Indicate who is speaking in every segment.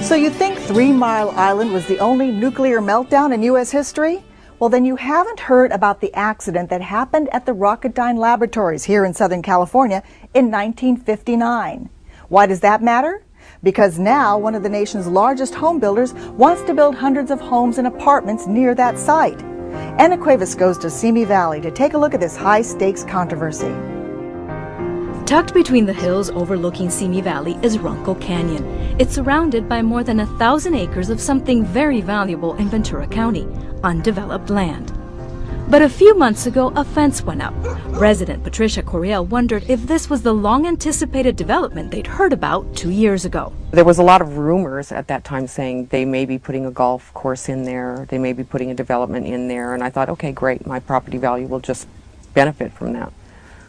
Speaker 1: So you think 3 Mile Island was the only nuclear meltdown in U.S. history? Well, then you haven't heard about the accident that happened at the Rocketdyne Laboratories here in Southern California in 1959. Why does that matter? Because now one of the nation's largest home builders wants to build hundreds of homes and apartments near that site. Anna Cuevas goes to Simi Valley to take a look at this high-stakes controversy.
Speaker 2: Tucked between the hills overlooking Simi Valley is Runkle Canyon. It's surrounded by more than 1,000 acres of something very valuable in Ventura County, undeveloped land. But a few months ago, a fence went up. Resident Patricia Coriel wondered if this was the long-anticipated development they'd heard about 2 years ago.
Speaker 3: There was a lot of rumors at that time saying they may be putting a golf course in there, they may be putting a development in there, and I thought, okay, great, my property value will just benefit from that.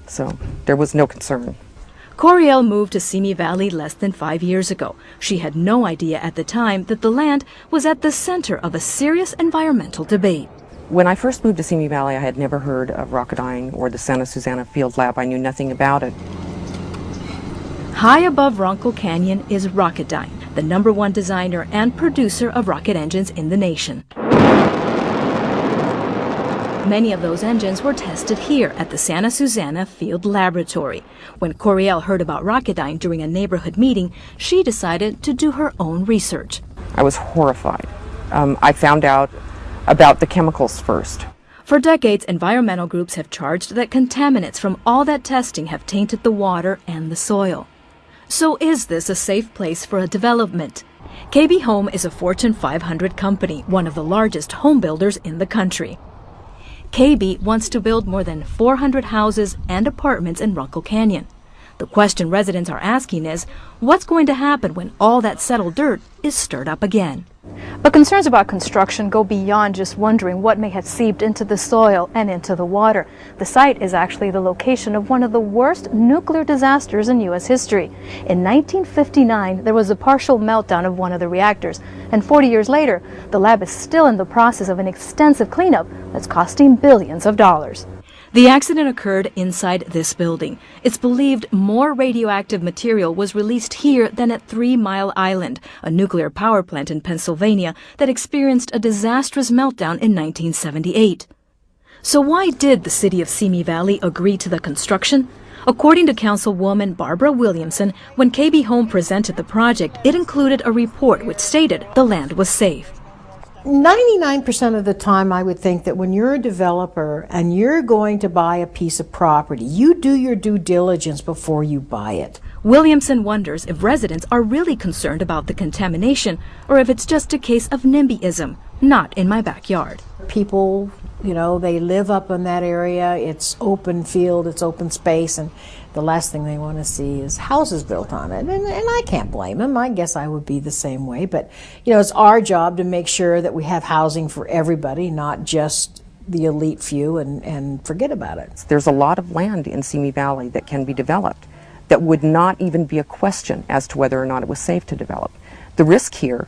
Speaker 3: So there was no concern.
Speaker 2: Coriel moved to Simi Valley less than 5 years ago. She had no idea at the time that the land was at the center of a serious environmental debate.
Speaker 3: When I first moved to Simi Valley, I had never heard of Rocketdyne or the Santa Susana Field Lab. I knew nothing about it.
Speaker 2: High above Runkle Canyon is Rocketdyne, the #1 designer and producer of rocket engines in the nation. Many of those engines were tested here at the Santa Susana Field Laboratory. When Coriel heard about Rocketdyne during a neighborhood meeting, she decided to do her own research.
Speaker 3: I was horrified. I found out about the chemicals first.
Speaker 2: For decades, environmental groups have charged that contaminants from all that testing have tainted the water and the soil. So is this a safe place for a development? KB Home is a Fortune 500 company, one of the largest home builders in the country. KB wants to build more than 400 houses and apartments in Runkle Canyon. The question residents are asking is, what's going to happen when all that settled dirt is stirred up again?
Speaker 4: But concerns about construction go beyond just wondering what may have seeped into the soil and into the water. The site is actually the location of one of the worst nuclear disasters in U.S. history. In 1959, there was a partial meltdown of one of the reactors, and 40 years later, the lab is still in the process of an extensive cleanup that's costing billions of dollars.
Speaker 2: The accident occurred inside this building. It's believed more radioactive material was released here than at 3 Mile Island, a nuclear power plant in Pennsylvania that experienced a disastrous meltdown in 1978. So why did the city of Simi Valley agree to the construction? According to Councilwoman Barbara Williamson, when KB Home presented the project, it included a report which stated the land was safe.
Speaker 5: 99% of the time, I would think that when you're a developer and you're going to buy a piece of property, you do your due diligence before you buy it.
Speaker 2: Williamson wonders if residents are really concerned about the contamination or if it's just a case of NIMBYism, not in my backyard.
Speaker 5: People, you know, they live up in that area. It's open field, it's open space, and the last thing they want to see is houses built on it. And I can't blame them. I guess I would be the same way. But, you know, it's our job to make sure that we have housing for everybody, not just the elite few, and forget about it.
Speaker 3: There's a lot of land in Simi Valley that can be developed that would not even be a question as to whether or not it was safe to develop. The risk here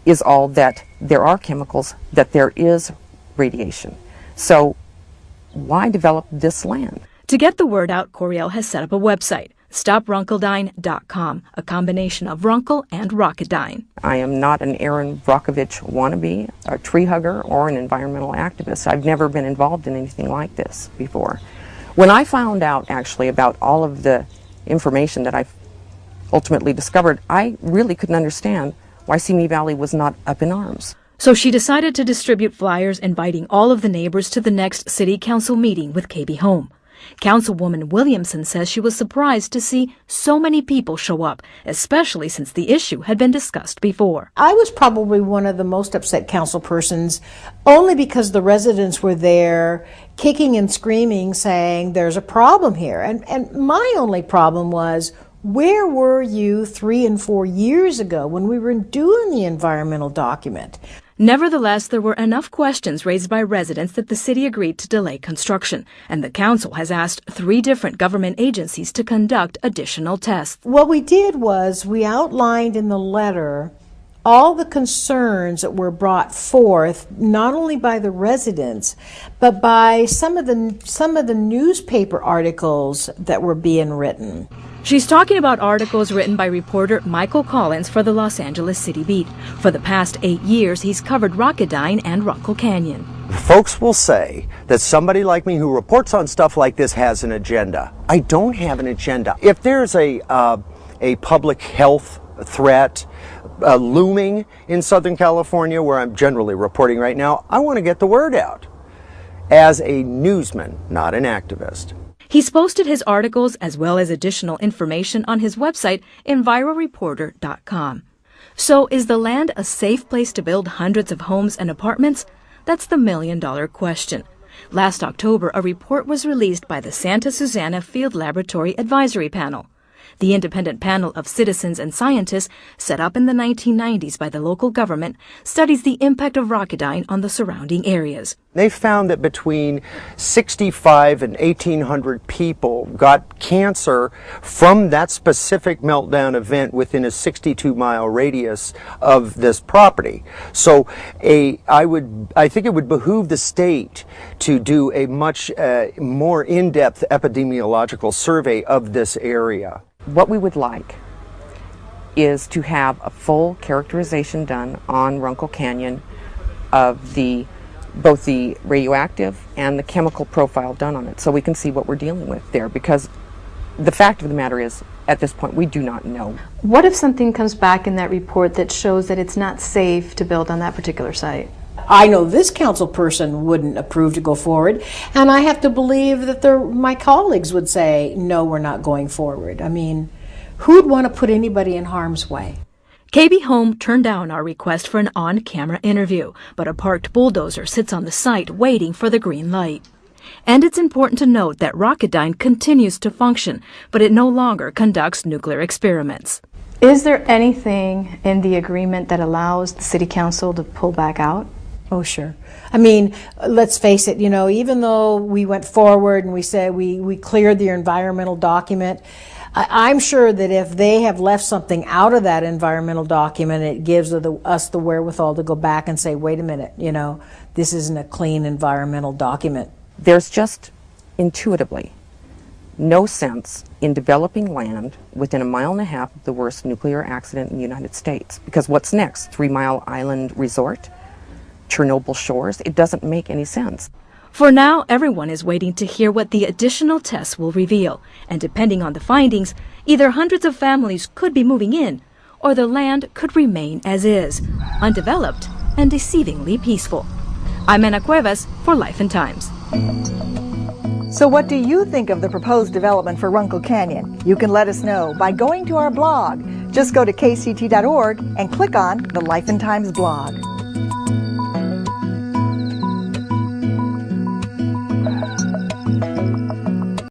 Speaker 3: is all that there are chemicals, that there is radiation. So why develop this land?
Speaker 2: To get the word out, Coriel has set up a website, StopRunkledyne.com, a combination of Runkle and Rocketdyne.
Speaker 3: I am not an Aaron Brockovich wannabe, a tree hugger, or an environmental activist. I've never been involved in anything like this before. When I found out actually about all of the information that I've ultimately discovered, I really couldn't understand why Simi Valley was not up in arms.
Speaker 2: So she decided to distribute flyers inviting all of the neighbors to the next city council meeting with KB Home. Councilwoman Williamson says she was surprised to see so many people show up, especially since the issue had been discussed before.
Speaker 5: I was probably one of the most upset council persons, only because the residents were there kicking and screaming, saying there's a problem here. And my only problem was, where were you 3 and 4 years ago when we were doing the environmental document?
Speaker 2: Nevertheless, there were enough questions raised by residents that the city agreed to delay construction, and the council has asked 3 different government agencies to conduct additional tests.
Speaker 5: What we did was we outlined in the letter all the concerns that were brought forth, not only by the residents, but by some of the newspaper articles that were being written.
Speaker 2: She's talking about articles written by reporter Michael Collins for the Los Angeles City Beat. For the past 8 years, he's covered Rocketdyne and Runkle Canyon.
Speaker 6: Folks will say that somebody like me who reports on stuff like this has an agenda. I don't have an agenda. If there's a public health threat looming in Southern California, where I'm generally reporting right now, I want to get the word out as a newsman, not an activist.
Speaker 2: He's posted his articles as well as additional information on his website, enviroreporter.com. So is the land a safe place to build hundreds of homes and apartments? That's the million-dollar question. Last October, a report was released by the Santa Susana Field Laboratory Advisory Panel. The independent panel of citizens and scientists, set up in the 1990s by the local government, studies the impact of Rocketdyne on the surrounding areas.
Speaker 6: They found that between 65 and 1,800 people got cancer from that specific meltdown event within a 62-mile radius of this property. So I think it would behoove the state to do a much more in-depth epidemiological survey of this area.
Speaker 3: What we would like is to have a full characterization done on Runkle Canyon of both the radioactive and the chemical profile done on it, so we can see what we're dealing with there, because the fact of the matter is, at this point, we do not know.
Speaker 4: What if something comes back in that report that shows that it's not safe to build on that particular site?
Speaker 5: I know this council person wouldn't approve to go forward, and I have to believe that my colleagues would say, no, we're not going forward. I mean, who'd want to put anybody in harm's way?
Speaker 2: KB Home turned down our request for an on-camera interview, but a parked bulldozer sits on the site waiting for the green light. And it's important to note that Rocketdyne continues to function, but it no longer conducts nuclear experiments.
Speaker 4: Is there anything in the agreement that allows the city council to pull back out?
Speaker 5: Oh, sure. I mean, let's face it, even though we went forward and we said we cleared the environmental document, I'm sure that if they have left something out of that environmental document, it gives us the wherewithal to go back and say, wait a minute, this isn't a clean environmental document.
Speaker 3: There's just intuitively no sense in developing land within 1.5 miles of the worst nuclear accident in the United States. Because what's next? 3 Mile Island Resort? Chernobyl shores? It doesn't make any sense.
Speaker 2: For now, everyone is waiting to hear what the additional tests will reveal. And depending on the findings, either hundreds of families could be moving in, or the land could remain as is, undeveloped and deceivingly peaceful. I'm Ana Cuevas for Life and Times.
Speaker 1: So what do you think of the proposed development for Runkle Canyon? You can let us know by going to our blog. Just go to kct.org and click on the Life and Times blog.